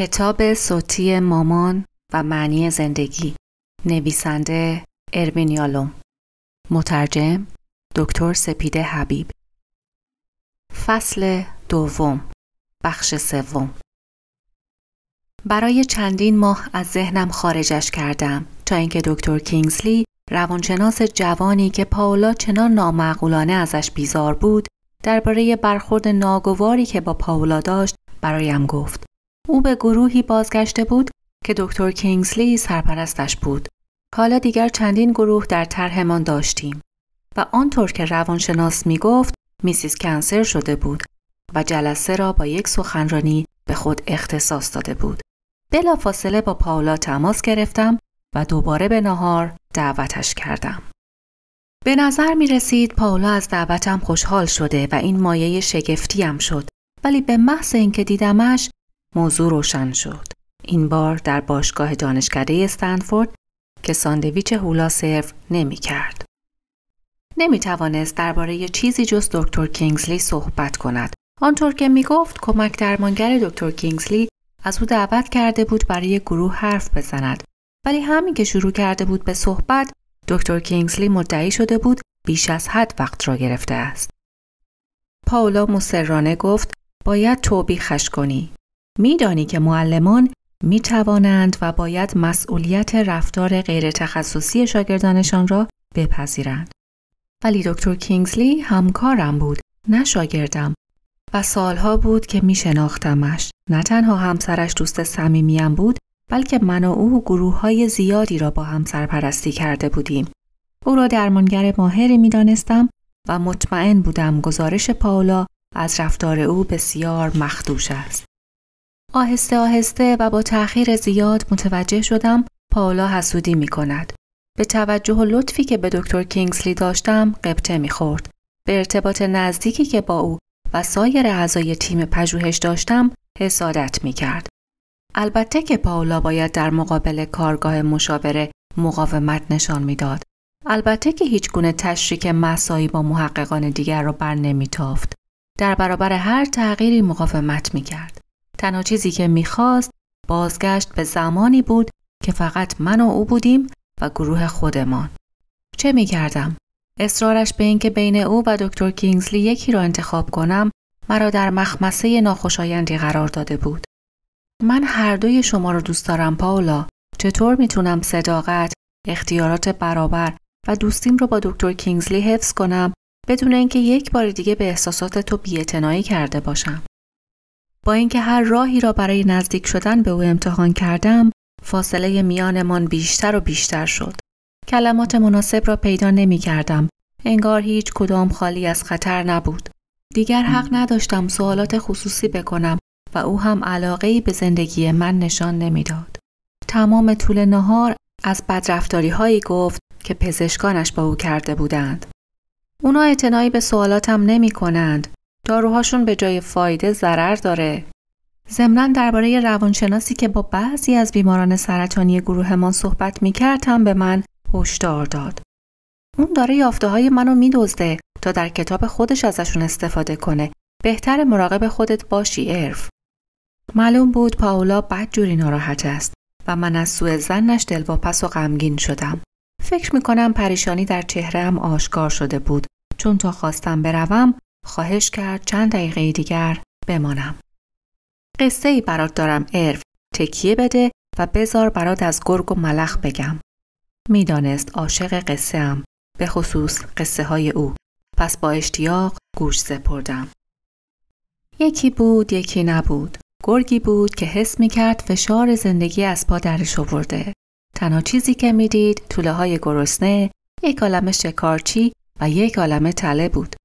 کتاب صوتی مامان و معنی زندگی، نویسنده اروین یالوم، مترجم دکتر سپیده حبیب. فصل دوم، بخش سوم. برای چندین ماه از ذهنم خارجش کردم تا اینکه دکتر کینگزلی، روانشناس جوانی که پاولا چنان نامعقولانه ازش بیزار بود، درباره برخورد ناگواری که با پاولا داشت برایم گفت. او به گروهی بازگشته بود که دکتر کینگزلی سرپرستش بود. حالا دیگر چندین گروه در طرحمان داشتیم و آنطور که روانشناس می گفت میسیس کنسر شده بود و جلسه را با یک سخنرانی به خود اختصاص داده بود. بلافاصله با پاولا تماس گرفتم و دوباره به نهار دعوتش کردم. به نظر می رسید پاولا از دعوتم خوشحال شده و این مایه شگفتیم شد، ولی به محض اینکه دیدمش موضوع روشن شد. این بار در باشگاه دانشکده استنفورد که ساندویچ هولا سرو نمی کرد. نمی توانست درباره چیزی جز دکتر کینگزلی صحبت کند. آنطور که می گفت کمک درمانگر دکتر کینگزلی از او دعوت کرده بود برای گروه حرف بزند. ولی همین که شروع کرده بود به صحبت، دکتر کینگزلی مدعی شده بود بیش از حد وقت را گرفته است. پاولا مصرانه گفت باید توبیخش کنی. میدانی که معلمان می توانند و باید مسئولیت رفتار غیر تخصصی شاگردانشان را بپذیرند. ولی دکتر کینگزلی همکارم بود، نه شاگردم، و سالها بود که می شناختمش. نه تنها همسرش دوست صمیمیم بود، بلکه من و او گروه‌های زیادی را با هم سرپرستی کرده بودیم. او را درمانگر ماهری می دانستم و مطمئن بودم گزارش پاولا از رفتار او بسیار مخدوش است. آهسته آهسته و با تأخیر زیاد متوجه شدم پاولا حسودی می کند. به توجه و لطفی که به دکتر کینگزلی داشتم غبطه می خورد. به ارتباط نزدیکی که با او و سایر اعضای تیم پژوهش داشتم حسادت می کرد. البته که پاولا باید در مقابل کارگاه مشاوره مقاومت نشان می داد. البته که هیچ گونه تشریک مساعی با محققان دیگر را بر نمی تافت. در برابر هر تغییری مقاومت می کرد. تنها چیزی که می‌خواست بازگشت به زمانی بود که فقط من و او بودیم و گروه خودمان. چه می‌کردم؟ اصرارش به اینکه بین او و دکتر کینگزلی یکی را انتخاب کنم مرا در مخمسه ناخوشایندی قرار داده بود. من هر دوی شما را دوست دارم پاولا. چطور میتونم صداقت، اختیارات برابر و دوستیم رو با دکتر کینگزلی حفظ کنم بدون اینکه یک بار دیگه به احساسات تو بی‌اعتنایی کرده باشم؟ با اینکه هر راهی را برای نزدیک شدن به او امتحان کردم، فاصله میانمان بیشتر و بیشتر شد. کلمات مناسب را پیدا نمی کردم. انگار هیچ کدام خالی از خطر نبود. دیگر حق نداشتم سوالات خصوصی بکنم و او هم علاقه‌ای به زندگی من نشان نمیداد. تمام طول نهار از بدرفتاری‌هایی گفت که پزشکانش با او کرده بودند. اونا اعتنایی به سوالاتم نمی کنند. داروهاشون به جای فایده ضرر داره. ضمناً درباره روانشناسی که با بعضی از بیماران سرطانی گروهمان صحبت می‌کرد هم به من هشدار داد. اون داره یافته‌های منو می‌دزده تا در کتاب خودش ازشون استفاده کنه. بهتر مراقب خودت باشی ارف. معلوم بود پاولا بدجوری ناراحت است و من از سوء ظنش دلواپس و غمگین شدم. فکر می‌کنم پریشانی در چهره‌ام آشکار شده بود، چون تا خواستم بروم خواهش کرد چند دقیقه دیگر بمانم. قصه‌ای برات دارم ارف، تکیه بده و بذار برات از گرگ و ملخ بگم. میدانست عاشق قصه‌ام، به خصوص قصه های او، پس با اشتیاق گوش سپردم. یکی بود یکی نبود. گرگی بود که حس میکرد فشار زندگی از پا درش آورده. تنها چیزی که میدید توله های گرسنه، یک عالمه شکارچی و یک عالمه تله بود.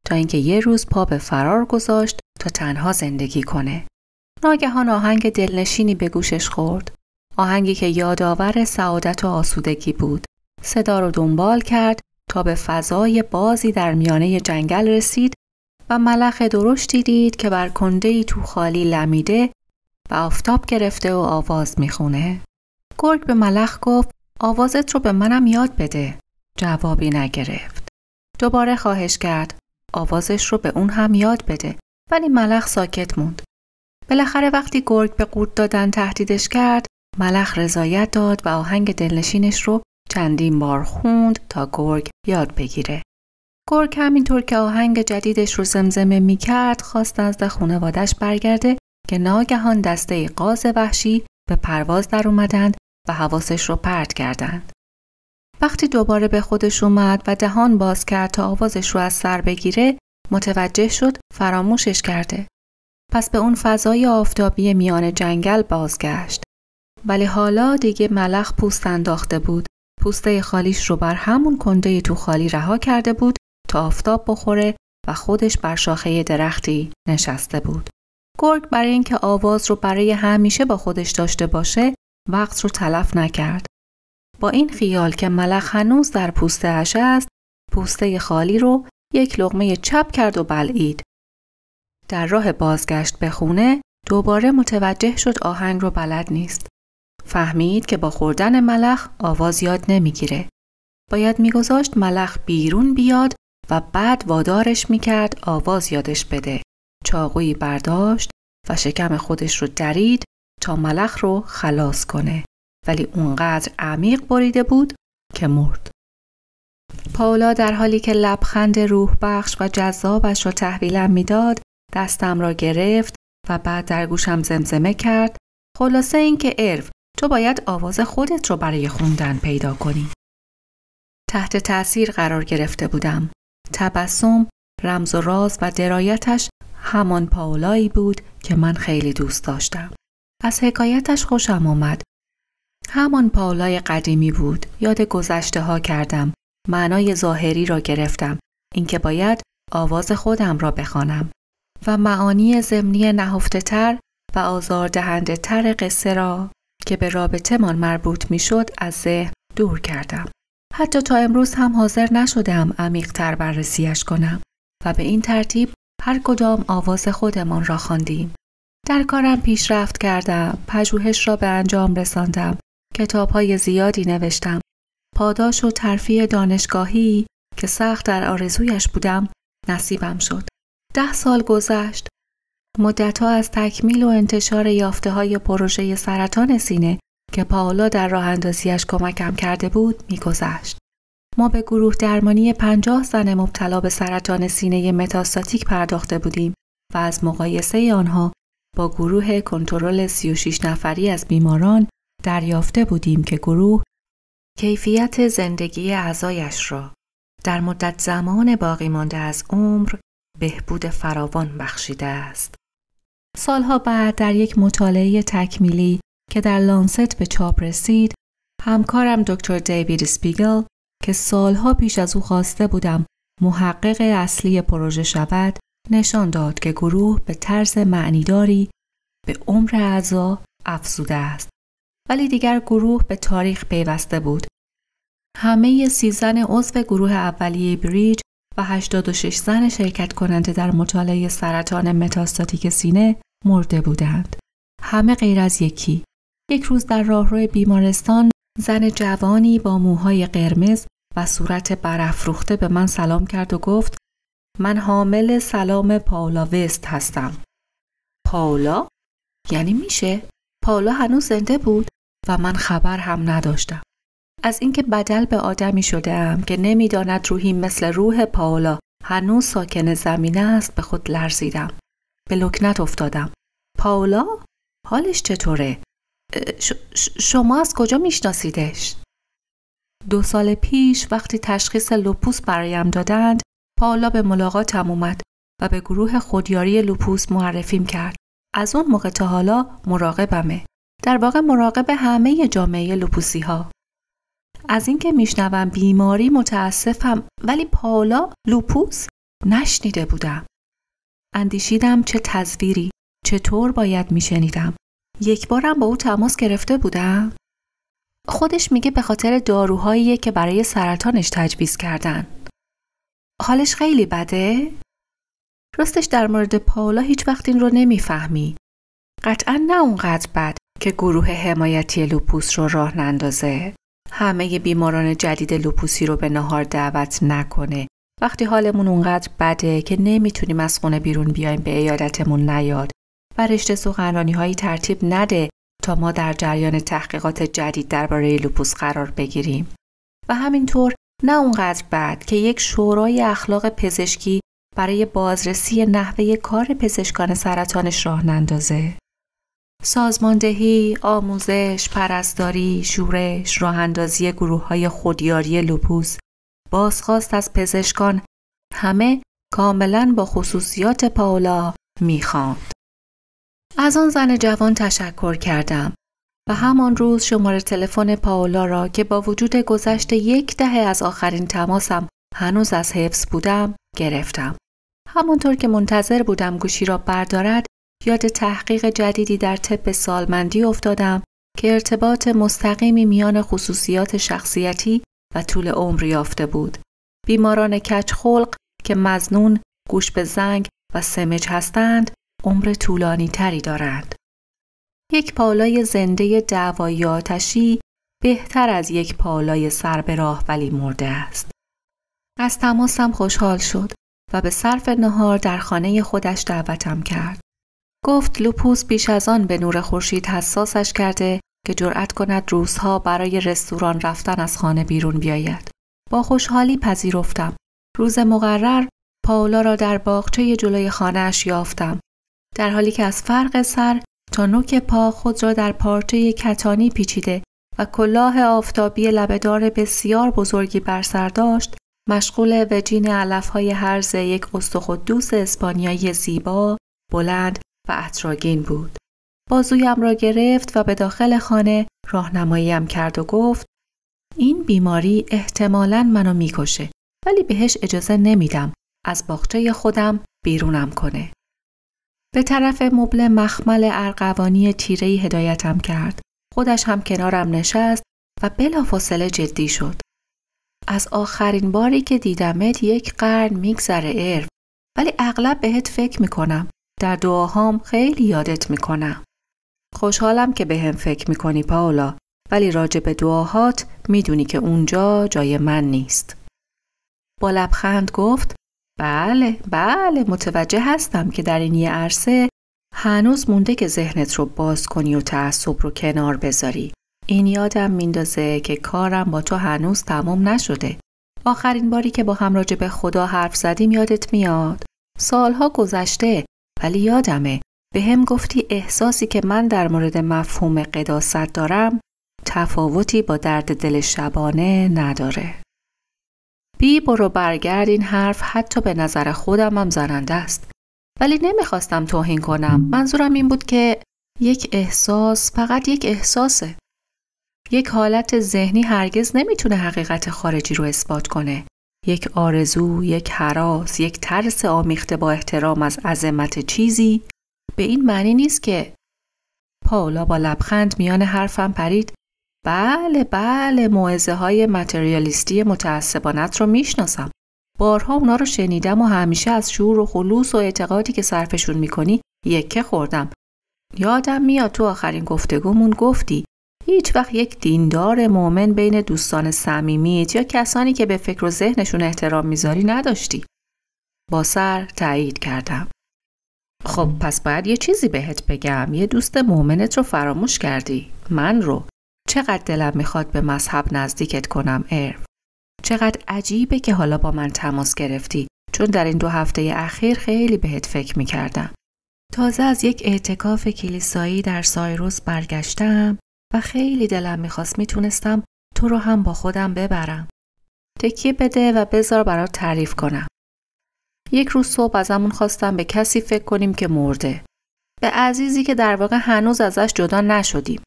تا اینکه یه روز پا به فرار گذاشت تا تنها زندگی کنه. ناگهان آهنگ دلنشینی به گوشش خورد. آهنگی که یادآور سعادت و آسودگی بود. صدا رو دنبال کرد تا به فضای بازی در میانه جنگل رسید و ملخ درشتی دید که بر کنده‌ای تو خالی لمیده و آفتاب گرفته و آواز میخونه. گرگ به ملخ گفت آوازت رو به منم یاد بده. جوابی نگرفت. دوباره خواهش کرد آوازش رو به اون هم یاد بده، ولی ملخ ساکت موند. بالاخره وقتی گرگ به قورت دادن تهدیدش کرد، ملخ رضایت داد و آهنگ دلنشینش رو چندین بار خوند تا گرگ یاد بگیره. گرگ همینطور که آهنگ جدیدش رو زمزمه می‌کرد، خواست نزد خانواده‌اش برگرده که ناگهان دسته قاز وحشی به پرواز در اومدند و حواسش رو پرت کردند. وقتی دوباره به خودش اومد و دهان باز کرد تا آوازش رو از سر بگیره، متوجه شد فراموشش کرده. پس به اون فضای آفتابی میان جنگل بازگشت. ولی حالا دیگه ملخ پوست انداخته بود. پوسته خالیش رو بر همون کنده تو خالی رها کرده بود تا آفتاب بخوره و خودش بر شاخه درختی نشسته بود. گرگ برای اینکه آواز رو برای همیشه با خودش داشته باشه، وقت رو تلف نکرد. با این خیال که ملخ هنوز در پوسته اش است، پوسته خالی رو یک لقمه چپ کرد و بلعید. در راه بازگشت به خونه دوباره متوجه شد آهنگ رو بلد نیست. فهمید که با خوردن ملخ آواز یاد نمیگیره. باید میگذاشت ملخ بیرون بیاد و بعد وادارش میکرد آواز یادش بده. چاقویی برداشت و شکم خودش رو درید تا ملخ رو خلاص کنه. ولی اونقدر عمیق بریده بود که مرد. پاولا در حالی که لبخند روح بخش و جذابش رو تحویلم میداد، دستم را گرفت و بعد در گوشم زمزمه کرد: خلاصه این که ارو، تو باید آواز خودت رو برای خوندن پیدا کنی. تحت تأثیر قرار گرفته بودم. تبسم، رمز و راز و درایتش همان پاولایی بود که من خیلی دوست داشتم. از حکایتش خوشم آمد. همان پاولای قدیمی بود. یاد گذشته ها کردم. معنای ظاهری را گرفتم. اینکه باید آواز خودم را بخوانم و معانی ضمنی نهفته تر و آزاردهنده تر قصه را که به رابطه من مربوط می شد از ذهن دور کردم. حتی تا امروز هم حاضر نشدم عمیق تر بررسیش کنم و به این ترتیب هر کدام آواز خودمان را خواندیم. در کارم پیشرفت کردم، پژوهش را به انجام رساندم، کتاب‌های زیادی نوشتم. پاداش و ترفیع دانشگاهی که سخت در آرزویش بودم نصیبم شد. 10 سال گذشت. مدت‌ها از تکمیل و انتشار یافته‌های پروژه سرطان سینه که پاولا در راه اندازیش کمکم کرده بود می‌گذشت. ما به گروه درمانی 50 زن مبتلا به سرطان سینه متاستاتیک پرداخته بودیم و از مقایسه آنها با گروه کنترل 36 نفری از بیماران دریافته بودیم که گروه کیفیت زندگی اعضایش را در مدت زمان باقی مانده از عمر بهبود فراوان بخشیده است. سالها بعد در یک مطالعه تکمیلی که در لانست به چاپ رسید، همکارم دکتر دیوید اسپیگل که سالها پیش از او خواسته بودم محقق اصلی پروژه شود، نشان داد که گروه به طرز معنیداری به عمر اعضا افزوده است. ولی دیگر گروه به تاریخ پیوسته بود. همه 30 زن عضو گروه اولیه بریج و 86 زن شرکت کننده در مطالعه سرطان متاستاتیک سینه مرده بودند. همه غیر از یکی. یک روز در راهرو بیمارستان زن جوانی با موهای قرمز و صورت برافروخته به من سلام کرد و گفت: من حامل سلام پاولا وست هستم. پاولا؟ یعنی میشه؟ پاولا هنوز زنده بود و من خبر هم نداشتم. از اینکه بدل به آدمی شده‌ام که نمیداند روحی مثل روح پاولا هنوز ساکن زمین است به خود لرزیدم. به لکنت افتادم. پاولا؟ حالش چطوره؟ شما از کجا میشناسیدش؟ 2 سال پیش وقتی تشخیص لوپوس برایم دادند، پاولا به ملاقاتم اومد و به گروه خودیاری لوپوس معرفیم کرد. از اون موقع تا حالا مراقبمه. در واقع مراقب همه جامعه لوپوسی ها. از اینکه میشنوم بیماری متاسفم، ولی پاولا لوپوس نشنیده بودم. اندیشیدم چه تصویری، چطور باید میشنیدم. یک بارم با او تماس گرفته بودم. خودش میگه به خاطر داروهایی که برای سرطانش تجویز کردن. حالش خیلی بده؟ راستش در مورد پاولا هیچ وقت این رو نمیفهمی. قطعا نه اونقدر بد که گروه حمایتی لوپوس رو راه نندازه. همه بیماران جدید لوپوسی رو به نهار دعوت نکنه. وقتی حالمون اونقدر بده که نمیتونیم از خونه بیرون بیایم به عیادتمون نیاد. و رشته سخنرانی‌هایی ترتیب نده تا ما در جریان تحقیقات جدید درباره لوپوس قرار بگیریم. و همینطور نه اونقدر بد که یک شورای اخلاق پزشکی برای بازرسی نحوه کار پزشکان سرطانش راه نندازه. سازماندهی، آموزش، پرستاری، شورش، راهاندازی گروه‌های خودیاری لوپوس، بازخواست از پزشکان، همه کاملاً با خصوصیات پائولا میخواند. از آن زن جوان تشکر کردم و همان روز شماره تلفن پائولا را که با وجود گذشت 10 از آخرین تماسم هنوز از حفظ بودم گرفتم. همانطور که منتظر بودم گوشی را بردارد، یاد تحقیق جدیدی در طب سالمندی افتادم که ارتباط مستقیمی میان خصوصیات شخصیتی و طول عمر یافته بود. بیماران کجخلق که مظنون، گوش به زنگ و سمج هستند، عمر طولانی تری دارند. یک پائولای زنده دعوایی آتشی بهتر از یک پائولای سر به راه ولی مرده است. از تماسم خوشحال شد و به صرف نهار در خانه خودش دعوتم کرد. گفت لوپوس بیش از آن به نور خورشید حساسش کرده که جرأت کند روزها برای رستوران رفتن از خانه بیرون بیاید. با خوشحالی پذیرفتم. روز مقرر پائولا را در باغچه جلوی خانه‌اش یافتم، در حالی که از فرق سر تا نوک پا خود را در پارچه کتانی پیچیده و کلاه آفتابی لبه‌دار بسیار بزرگی بر سر داشت، مشغول وجین علف‌های هرز یک استخوان‌دوس اسپانیایی زیبا، بلند و عطرآگین بود. بازویم را گرفت و به داخل خانه راهنماییم کرد و گفت این بیماری احتمالاً منو میکشه، ولی بهش اجازه نمیدم از باغچه خودم بیرونم کنه. به طرف مبل مخمل ارغوانی تیره‌ای هدایتم کرد. خودش هم کنارم نشست و بلافاصله جدی شد. از آخرین باری که دیدمت 1 قرن میگذره ارو، ولی اغلب بهت فکر میکنم. در دعاهام خیلی یادت میکنم. خوشحالم که به هم فکر میکنی پائولا، ولی راجع به دعاهات میدونی که اونجا جای من نیست. با لبخند گفت بله متوجه هستم که در این یه عرصه هنوز مونده که ذهنت رو باز کنی و تعصب رو کنار بذاری. این یادم میندازه که کارم با تو هنوز تمام نشده. آخرین باری که با هم راجع به خدا حرف زدیم یادت میاد؟ سالها گذشته، ولی یادمه به هم گفتی احساسی که من در مورد مفهوم قداست دارم تفاوتی با درد دل شبانه نداره. بی برو برگرد این حرف حتی به نظر خودم هم زننده است. ولی نمیخواستم توهین کنم. منظورم این بود که یک احساس فقط یک احساسه. یک حالت ذهنی هرگز نمیتونه حقیقت خارجی رو اثبات کنه. یک آرزو، یک هراس، یک ترس آمیخته با احترام از عظمت چیزی به این معنی نیست که پائولا با لبخند میان حرفم پرید. بله موعظه های متریالیستی متعصبانت رو میشناسم. بارها اونا رو شنیدم و همیشه از شعور و خلوص و اعتقادی که صرفشون میکنی یکه خوردم. یادم میاد تو آخرین گفتگومون گفتی هیچ وقت یک دیندار مؤمن بین دوستان صمیمیت یا کسانی که به فکر و ذهنشون احترام میذاری نداشتی. با سر تایید کردم. خب پس باید یه چیزی بهت بگم. یه دوست مؤمنت رو فراموش کردی. من رو. چقدر دلم میخواد به مذهب نزدیکت کنم ارو. چقدر عجیبه که حالا با من تماس گرفتی، چون در این 2 هفته اخیر خیلی بهت فکر میکردم. تازه از یک اعتکاف کلیسایی در سایروس برگشتم و خیلی دلم میخواست میتونستم تو رو هم با خودم ببرم. تکیه بده و بذار برات تعریف کنم. یک روز صبح ازمون خواستم به کسی فکر کنیم که مرده. به عزیزی که در واقع هنوز ازش جدا نشدیم.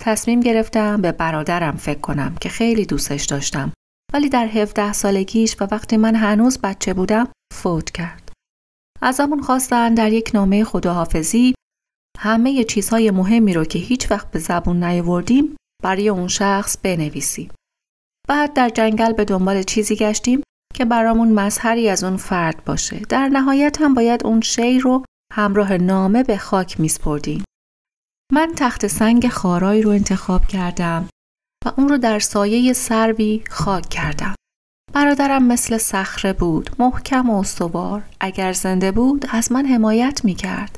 تصمیم گرفتم به برادرم فکر کنم که خیلی دوستش داشتم، ولی در 17 سالگیش و وقتی من هنوز بچه بودم فوت کرد. ازمون خواستن در یک نامه خداحافظی همه چیزهای مهمی رو که هیچ وقت به زبون نیاوردیم برای اون شخص بنویسیم. بعد در جنگل به دنبال چیزی گشتیم که برامون مظهری از اون فرد باشه. در نهایت هم باید اون شی رو همراه نامه به خاک میسپردیم. من تخت سنگ خارایی رو انتخاب کردم و اون رو در سایه سروی خاک کردم. برادرم مثل صخره بود، محکم و استوار. اگر زنده بود از من حمایت میکرد.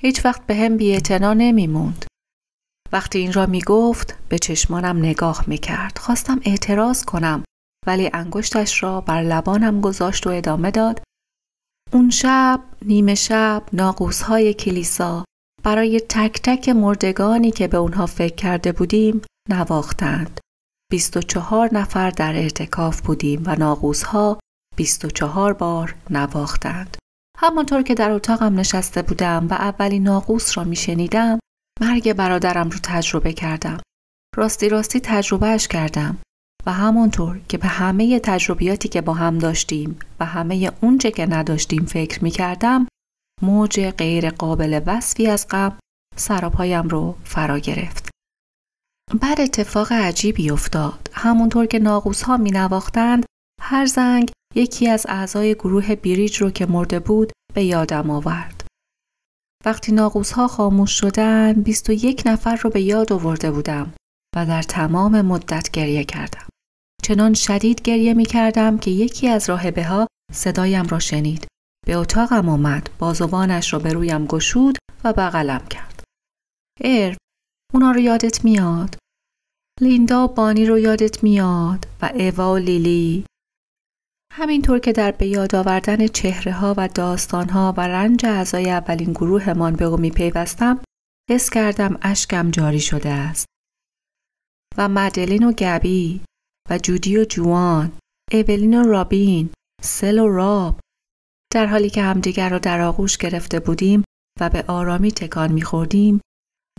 هیچ وقت به هم بی‌اعتنا نمی‌موند. وقتی این را میگفت به چشمانم نگاه میکرد. خواستم اعتراض کنم ولی انگشتش را بر لبانم گذاشت و ادامه داد: اون شب، نیمه شب، ناقوس‌های کلیسا برای تک تک مردگانی که به اونها فکر کرده بودیم نواختند. 24 نفر در اعتکاف بودیم و ناقوس‌ها 24 بار نواختند. همانطور که در اتاقم نشسته بودم و اولین ناقوس را میشنیدم، مرگ برادرم رو تجربه کردم. راستی تجربهش کردم و همانطور که به همه تجربیاتی که با هم داشتیم و همه اونچه که نداشتیم فکر میکردم، موج غیر قابل وصفی از غم سراپایم رو فرا گرفت. بعد اتفاق عجیبی افتاد. همونطور که ناقوس‌ها می نواختند، هر زنگ یکی از اعضای گروه بریج رو که مرده بود به یادم آورد. وقتی ناقوس‌ها خاموش شدن، 21 نفر رو به یاد آورده بودم و در تمام مدت گریه کردم. چنان شدید گریه می کردم که یکی از راهبه‌ها صدایم را شنید. به اتاقم آمد، بازوانش را به رویم گشود و بغلم کرد. ارو، اونا رو یادت میاد؟ لیندا و بانی رو یادت میاد؟ و ایوا و لیلی؟ همینطور که در به یاد آوردن چهره‌ها و داستان‌ها و رنج اعضای اولین گروهمان به او می‌پیوستم، حس کردم اشکم جاری شده است. و مدلین و گبی و جودی و جوان، ایولین و رابین، سل و راب، در حالی که همدیگر را در آغوش گرفته بودیم و به آرامی تکان می‌خوردیم،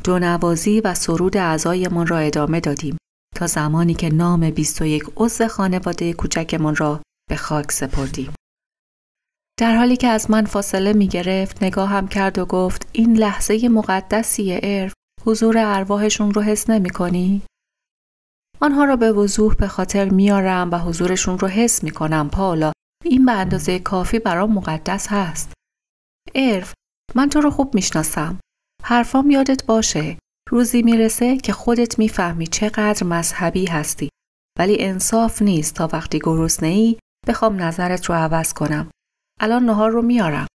دونوازی و سرود اعضایمان را ادامه دادیم تا زمانی که نام 21 عضو خانواده کوچکمان را به خاک سپردیم. در حالی که از من فاصله می گرفت نگاهم کرد و گفت: این لحظه مقدسیه ارو، حضور ارواحشون رو حس نمی کنی؟ آنها را به وضوح به خاطر میارم و حضورشون رو حس می کنم پاولا. این به اندازه کافی برام مقدس هست. ارو، من تو رو خوب میشناسم. حرفام یادت باشه. روزی میرسه که خودت میفهمی چقدر مذهبی هستی. ولی انصاف نیست تا وقتی گرسنه‌ای بخوام نظرت رو عوض کنم. الان نهار رو میارم.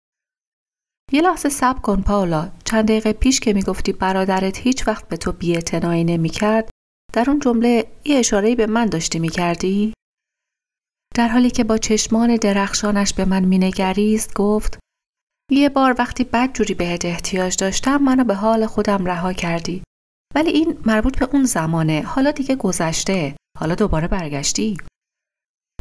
یه لحظه صبر کن پاولا. چند دقیقه پیش که میگفتی برادرت هیچ وقت به تو بی‌اعتنایی نمیکرد، در اون جمله یه اشاره‌ای به من داشتی میکردی؟ در حالی که با چشمان درخشانش به من مینگریست گفت: یه بار وقتی بدجوری بهت احتیاج داشتم منو به حال خودم رها کردی. ولی این مربوط به اون زمانه. حالا دیگه گذشته. حالا دوباره برگشتی.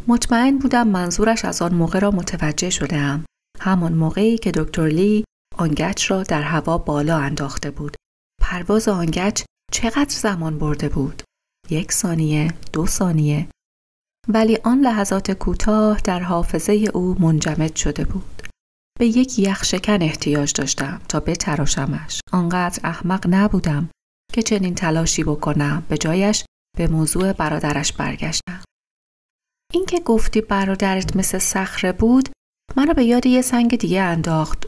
مطمئن بودم منظورش از آن موقع را متوجه شدم. همان موقعی که دکتر لی آنگچ را در هوا بالا انداخته بود. پرواز آنگچ چقدر زمان برده بود؟ 1 ثانیه، 2 ثانیه. ولی آن لحظات کوتاه در حافظه او منجمد شده بود. به یک یخشکن احتیاج داشتم تا بتراشمش. آنقدر احمق نبودم که چنین تلاشی بکنم. به جایش به موضوع برادرش برگشتم. این که گفتی برادرت مثل صخره بود منو به یاد یه سنگ دیگه انداخت.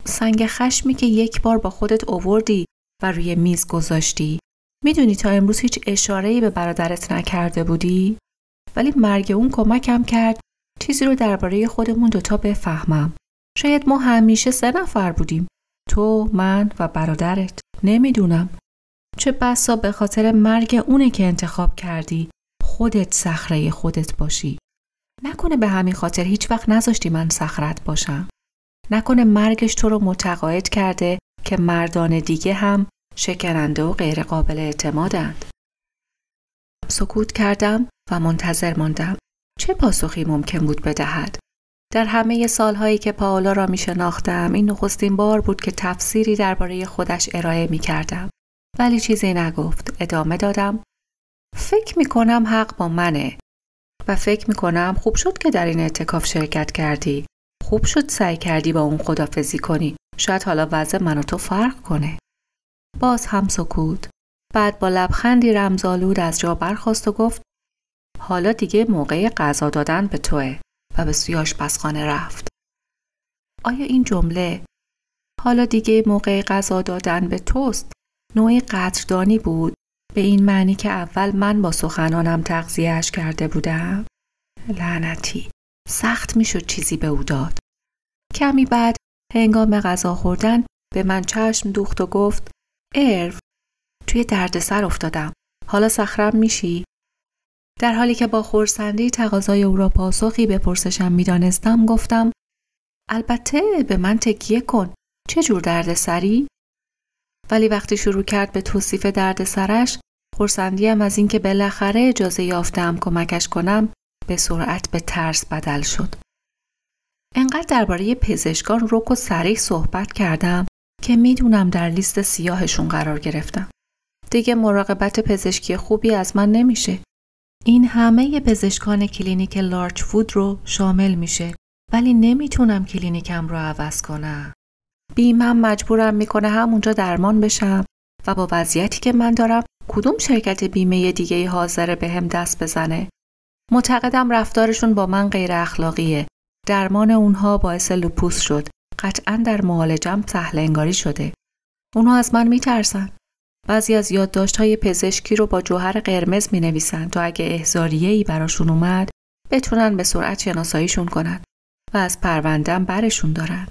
سنگ خشمی که یک بار با خودت آوردی و روی میز گذاشتی. میدونی تا امروز هیچ اشاره‌ای به برادرت نکرده بودی؟ ولی مرگ اون کمکم کرد چیزی رو درباره خودمون دوتا بفهمم. شاید ما همیشه 3 نفر بودیم. تو، من و برادرت. نمیدونم. چه بسا به خاطر مرگ اونه که انتخاب کردی خودت صخره خودت باشی. نکنه به همین خاطر هیچ وقت نذاشتی من صخرت باشم. نکنه مرگش تو رو متقاعد کرده که مردان دیگه هم شکننده و غیر قابل اعتمادند. سکوت کردم و منتظر ماندم. چه پاسخی ممکن بود بدهد؟ در همه سالهایی که پاولا را می شناختم این نخستین بار بود که تفسیری درباره خودش ارائه می کردم. ولی چیزی نگفت. ادامه دادم: فکر می کنم حق با منه و فکر می کنم خوب شد که در این اعتکاف شرکت کردی. خوب شد سعی کردی با اون خدافزی کنی. شاید حالا وضع من و تو فرق کنه. باز هم سکوت. بعد با لبخندی رمزآلود از جا برخاست و گفت: حالا دیگه موقع غذا دادن به توئه. و به سوی آشپزخانه رفت. آیا این جمله حالا دیگه موقع غذا دادن به توست نوعی قدردانی بود به این معنی که اول من با سخنانم تغذیه‌اش کرده بودم؟ لعنتی. سخت میشد چیزی به او داد. کمی بعد هنگام غذا خوردن به من چشم دوخت و گفت ارو، توی دردسر افتادم. حالا سخرم میشی؟ در حالی که با خرسندی تقاضای او را پاسخی به پرسشم میدانستم گفتم البته به من تکیه کن. چه جور دردسری؟ ولی وقتی شروع کرد به توصیف دردسرش، خرسندیم از اینکه بالاخره اجازه یافتم کمکش کنم به سرعت به ترس بدل شد. انقدر درباره پزشکان رک و صریح صحبت کردم که میدونم در لیست سیاهشون قرار گرفتم. دیگه مراقبت پزشکی خوبی از من نمیشه. این همه پزشکان کلینیک لارچ‌وود رو شامل میشه، ولی نمیتونم کلینیکم رو عوض کنم. بیمم مجبورم میکنه همونجا درمان بشم و با وضعیتی که من دارم کدوم شرکت بیمه دیگه حاضره به هم دست بزنه؟ معتقدم رفتارشون با من غیر اخلاقیه. درمان اونها باعث لوپوس شد. قطعاً در معالجم سهل انگاری شده. اونها از من میترسن. بعضی از یادداشت‌های پزشکی رو با جوهر قرمز می‌نویسن تا اگه احضاریه‌ای براشون اومد بتونن به سرعت شناساییشون کنن و از پرونده‌ام برشون دارن.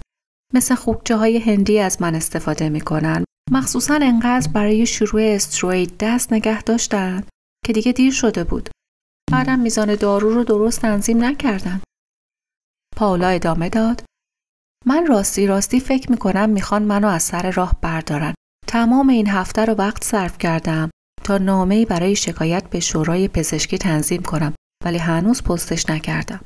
مثل خوکچه‌های هندی از من استفاده می‌کنن. مخصوصاً انقدر برای شروع استروید دست نگه داشتن که دیگه دیر شده بود. بعدم میزان دارو رو درست تنظیم نکردن. پاولا ادامه داد: من راستی فکر می‌کنم میخوان منو از سر راه بردارن. تمام این هفته رو وقت صرف کردم تا نامه‌ای برای شکایت به شورای پزشکی تنظیم کنم، ولی هنوز پستش نکردم.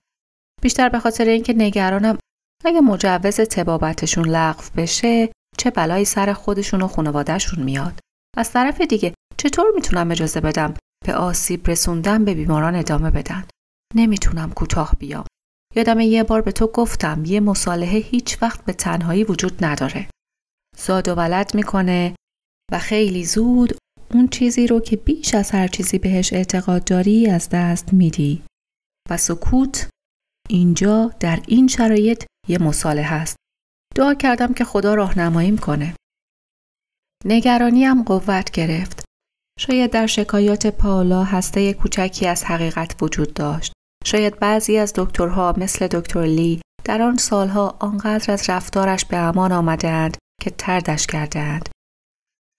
بیشتر به خاطر اینکه نگرانم اگه مجوز طبابتشون لغو بشه چه بلایی سر خودشون و خانواده‌شون میاد. از طرف دیگه چطور میتونم اجازه بدم به آسیب رسوندن به بیماران ادامه بدن؟ نمیتونم کوتاه بیام. یادم یه بار به تو گفتم یه مصالحه هیچ وقت به تنهایی وجود نداره. زاد و ولد میکنه و خیلی زود اون چیزی رو که بیش از هر چیزی بهش اعتقاد داری از دست میدی. و سکوت اینجا در این شرایط یه مصالحه است. دعا کردم که خدا راهنماییم کنه. نگرانیم قوت گرفت. شاید در شکایات پاولا هسته کوچکی از حقیقت وجود داشت. شاید بعضی از دکترها مثل دکتر لی در آن سالها آنقدر از رفتارش به امان آمدند که طردش کردند.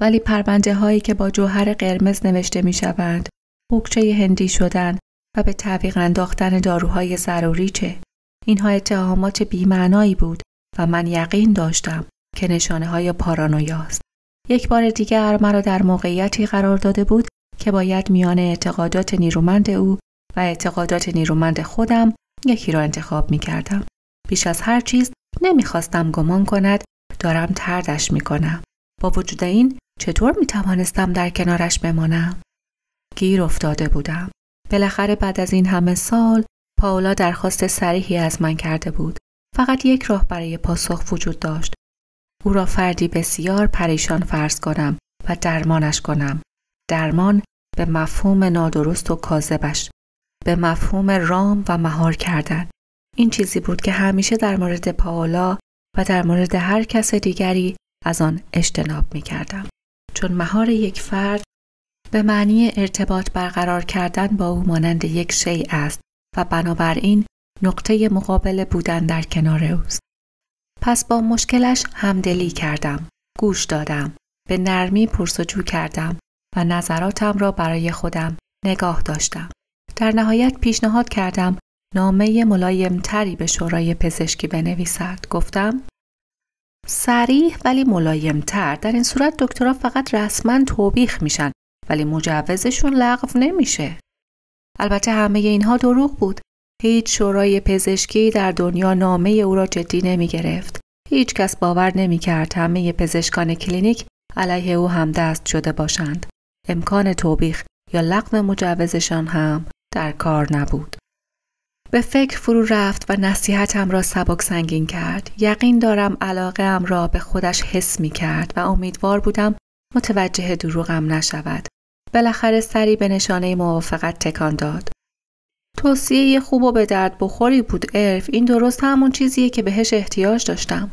ولی پرونده هایی که با جوهر قرمز نوشته می شوند، خوکچه هندی شدن و به تعویق انداختن داروهای ضروری چه؟ اینها اتهامات بی‌معنایی بود و من یقین داشتم که نشانه های پارانویاست. یک بار دیگر مرا در موقعیتی قرار داده بود که باید میان اعتقادات نیرومند او و اعتقادات نیرومند خودم یکی را انتخاب می کردم. بیش از هر چیز نمیخواستم گمان کند دارم طردش میکنم. با وجود این چطور میتوانستم در کنارش بمانم؟ گیر افتاده بودم. بالاخره بعد از این همه سال پاولا درخواست صریحی از من کرده بود. فقط یک راه برای پاسخ وجود داشت. او را فردی بسیار پریشان فرض کنم و درمانش کنم. درمان به مفهوم نادرست و کاذبش، به مفهوم رام و مهار کردن. این چیزی بود که همیشه در مورد پاولا و در مورد هر کس دیگری از آن اجتناب می کردم. چون مهار یک فرد به معنی ارتباط برقرار کردن با او مانند یک شیء است و بنابراین نقطه مقابل بودن در کنار اوست. پس با مشکلش همدلی کردم، گوش دادم، به نرمی پرسجو کردم و نظراتم را برای خودم نگاه داشتم. در نهایت پیشنهاد کردم نامه ملایمتری به شورای پزشکی بنویسد. گفتم صریح ولی ملایمتر. در این صورت دکترها فقط رسما توبیخ میشن ولی مجوزشون لغو نمیشه. البته همه اینها دروغ بود. هیچ شورای پزشکی در دنیا نامه او را جدی نمی گرفت. هیچ کس باور نمی کرد همه پزشکان کلینیک علیه او همدست شده باشند. امکان توبیخ یا لغو مجوزشان هم در کار نبود. به فکر فرو رفت و نصیحتم را سبک سنگین کرد. یقین دارم علاقه ام را به خودش حس می کرد و امیدوار بودم متوجه دروغم نشود. بالاخره سری به نشانه موافقت تکان داد. توصیه خوب و به درد بخوری بود ارف. این درست همون چیزیه که بهش احتیاج داشتم.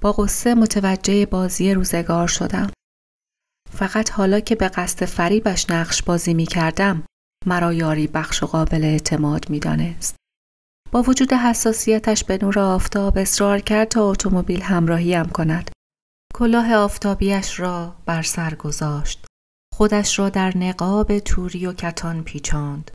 با غصه متوجه بازی روزگار شدم. فقط حالا که به قصد فریبش نقش بازی می کردم مرا یاری بخش و قابل اعتماد می دانست. با وجود حساسیتش به نور آفتاب اصرار کرد تا اتومبیل همراهیم کند. کلاه آفتابیش را بر سر گذاشت. خودش را در نقاب توری و کتان پیچاند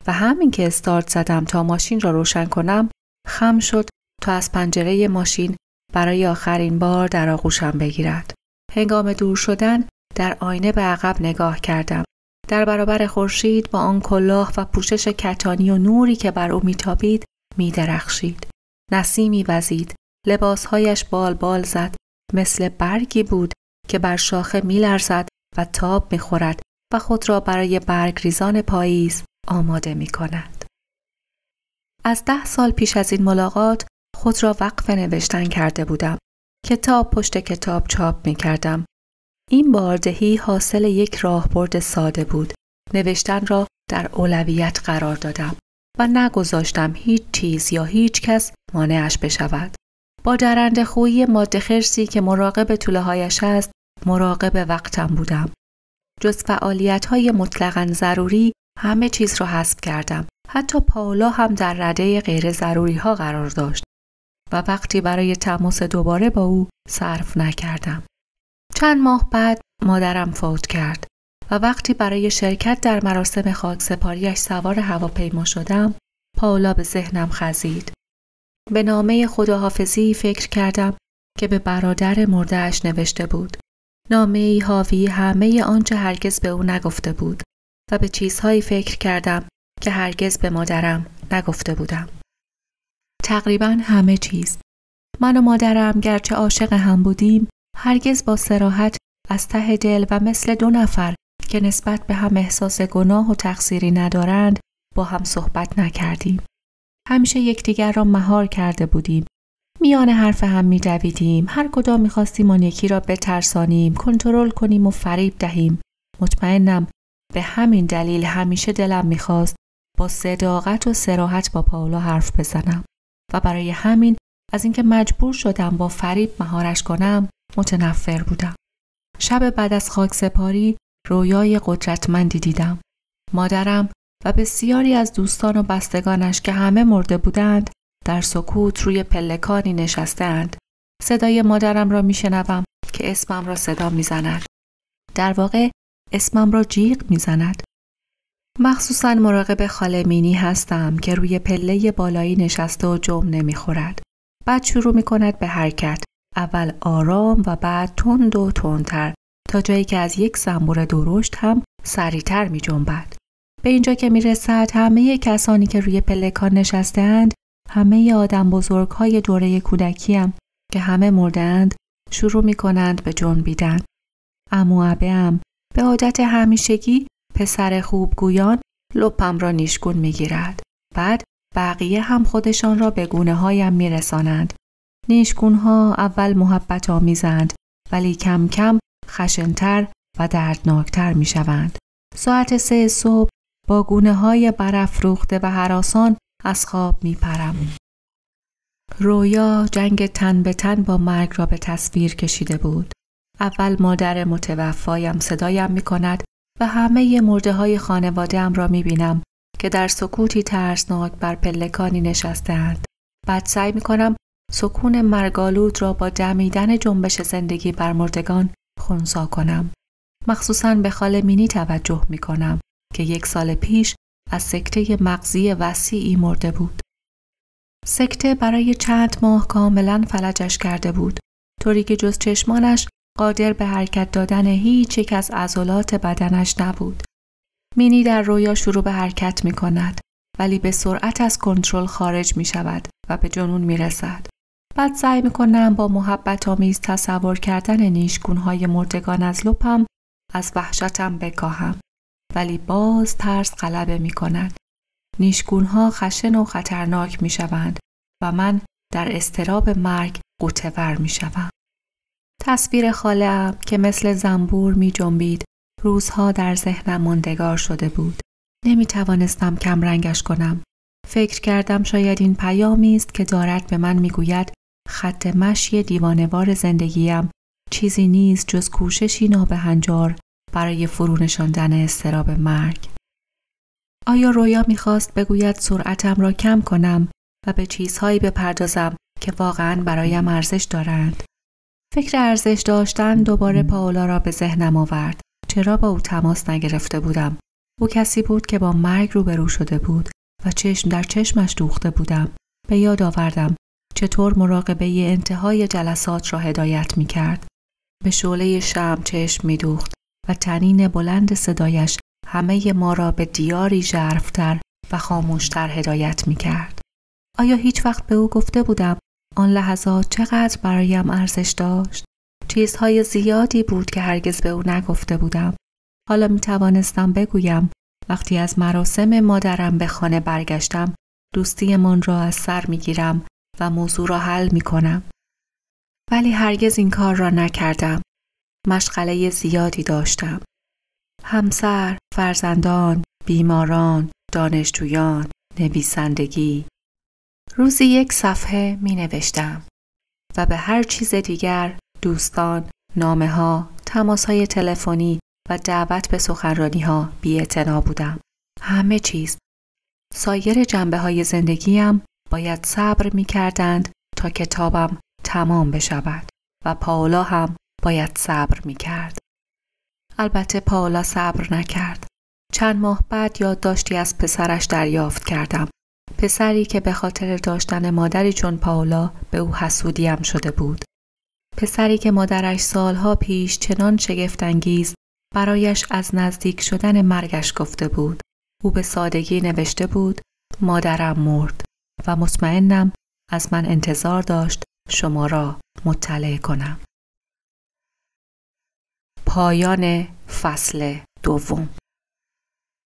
و همین که استارت زدم تا ماشین را روشن کنم خم شد تا از پنجره ماشین برای آخرین بار در آغوشم بگیرد. هنگام دور شدن در آینه به عقب نگاه کردم. در برابر خورشید با آن کلاه و پوشش کتانی و نوری که بر او میتابید میدرخشید. نسیمی وزید، لباسهایش بال زد، مثل برگی بود که بر شاخه میلرزد و تاب میخورد و خود را برای برگریزان پاییز آماده میکند. از 10 سال پیش از این ملاقات خود را وقف نوشتن کرده بودم. کتاب پشت کتاب چاپ میکردم. این باردهی حاصل یک راهبرد ساده بود. نوشتن را در اولویت قرار دادم و نگذاشتم هیچ چیز یا هیچ کس مانعش بشود. با درنده خویی ماده خرسی که مراقب توله هایش است، مراقب وقتم بودم. جز فعالیت‌های مطلقاً ضروری همه چیز را حذف کردم. حتی پاولا هم در رده غیر ضروری ها قرار داشت و وقتی برای تماس دوباره با او صرف نکردم. چند ماه بعد مادرم فوت کرد و وقتی برای شرکت در مراسم خاکسپاریش سوار هواپیما شدم، پاولا به ذهنم خزید. به نامه خداحافظی فکر کردم که به برادر مرده‌اش نوشته بود. نامه‌ای حاوی همه آنچه هرگز به او نگفته بود و به چیزهایی فکر کردم که هرگز به مادرم نگفته بودم. تقریباً همه چیز. من و مادرم گرچه عاشق هم بودیم، هرگز با صراحت از ته دل و مثل 2 نفر که نسبت به هم احساس گناه و تقصیری ندارند با هم صحبت نکردیم. همیشه یکدیگر را مهار کرده بودیم. میان حرف هم می‌دویدیم. هر کدام می‌خواستیم آن یکی را بترسانیم، کنترل کنیم و فریب دهیم. مطمئنم به همین دلیل همیشه دلم می‌خواست با صداقت و صراحت با پاولا حرف بزنم و برای همین از اینکه مجبور شدم با فریب مهارش کنم متنفر بودم. شب بعد از خاکسپاری رویای قدرتمندی دیدم. مادرم و بسیاری از دوستان و بستگانش که همه مرده بودند در سکوت روی پلکانی نشسته‌اند. صدای مادرم را میشنوم که اسمم را صدا میزند. در واقع اسمم را جیغ میزند. مخصوصاً مراقب خاله مینی هستم که روی پله بالایی نشسته و جم نمیخورد. بعد شروع میکند به حرکت. اول آرام و بعد تند و تندتر تا جایی که از یک زنبور درشت هم سریعتر می جنبد. به اینجا که می رسد همه کسانی که روی پلکان نشسته‌اند، همه آدم بزرگ‌های دوره کودکیم که همه مردند شروع می کنند به جنبیدن. عمو عبه‌ام به عادت همیشگی پسر خوبگویان لپم را نیشگون می گیرد. بعد بقیه هم خودشان را به گونه هایم می رسانند. نیشگون‌ها اول محبت آمیزند ولی کم کم خشن‌تر و دردناکتر می شوند. ساعت 3 صبح با گونه‌های برافروخته و هراسان از خواب می پرم. رویا جنگ تن به تن با مرگ را به تصویر کشیده بود. اول مادر متوفایم صدایم می کند و همه مرده‌های خانواده‌ام را می بینم که در سکوتی ترسناک بر پلکانی نشسته‌اند. بعد سعی می کنم سکون مرگالود را با دمیدن جنبش زندگی بر مردگان خنثی کنم. مخصوصاً به خاله مینی توجه می کنم که 1 سال پیش از سکته مغزی وسیعی مرده بود. سکته برای چند ماه کاملاً فلجش کرده بود، طوری که جز چشمانش قادر به حرکت دادن هیچ یک از عضلات بدنش نبود. مینی در رویا شروع به حرکت می کند ولی به سرعت از کنترل خارج می شود و به جنون می رسد. بعد سعی می کنم با محبت آمیز تصور کردن نیشگون‌های مردگان از لپم از وحشتم بکاهم، ولی باز ترس غلبه می کند. نیشگون‌ها خشن و خطرناک می شوند و من در اضطراب مرگ غوطه‌ور می شوم. تصویر خاله‌ام که مثل زنبور می جنبید روزها در ذهنم ماندگار شده بود. نمی توانستم کم رنگش کنم. فکر کردم شاید این پیامی است که دارد به من می گوید خط مشی دیوانه‌وار زندگیم چیزی نیست جز کوششی نابهنجار برای فرونشاندن اضطراب مرگ. آیا رویا می‌خواست بگوید سرعتم را کم کنم و به چیزهایی بپردازم که واقعاً برایم ارزش دارند؟ فکر ارزش داشتن دوباره پائولا را به ذهنم آورد. چرا با او تماس نگرفته بودم؟ او کسی بود که با مرگ روبرو شده بود و چشم در چشمش دوخته بودم. به یاد آوردم چطور مراقبه انتهای جلسات را هدایت می کرد. به شعله شمع چشم می دوخت و طنین بلند صدایش همه ما را به دیاری ژرف‌تر و خاموشتر هدایت می کرد. آیا هیچ وقت به او گفته بودم آن لحظات چقدر برایم ارزش داشت؟ چیزهای زیادی بود که هرگز به او نگفته بودم. حالا می توانستم بگویم وقتی از مراسم مادرم به خانه برگشتم دوستیمان را از سر می گیرم و موضوع را حل می کنم. ولی هرگز این کار را نکردم. مشغله زیادی داشتم. همسر، فرزندان، بیماران، دانشجویان، نویسندگی. روزی 1 صفحه می نوشتم و به هر چیز دیگر، دوستان، نامه ها، تماس های تلفنی و دعوت به سخنرانی ها بی‌اعتنا بودم. همه چیز. سایر جنبه های زندگیم باید صبر می کردند تا کتابم تمام بشود و پائولا هم باید صبر می کرد. البته پائولا صبر نکرد. چند ماه بعد یادداشتی از پسرش دریافت کردم. پسری که به خاطر داشتن مادری چون پائولا به او حسودیم شده بود. پسری که مادرش سالها پیش چنان شگفت‌انگیز برایش از نزدیک شدن مرگش گفته بود. او به سادگی نوشته بود مادرم مرد و مطمئنم از من انتظار داشت شما را مطلع کنم. پایان فصل 2.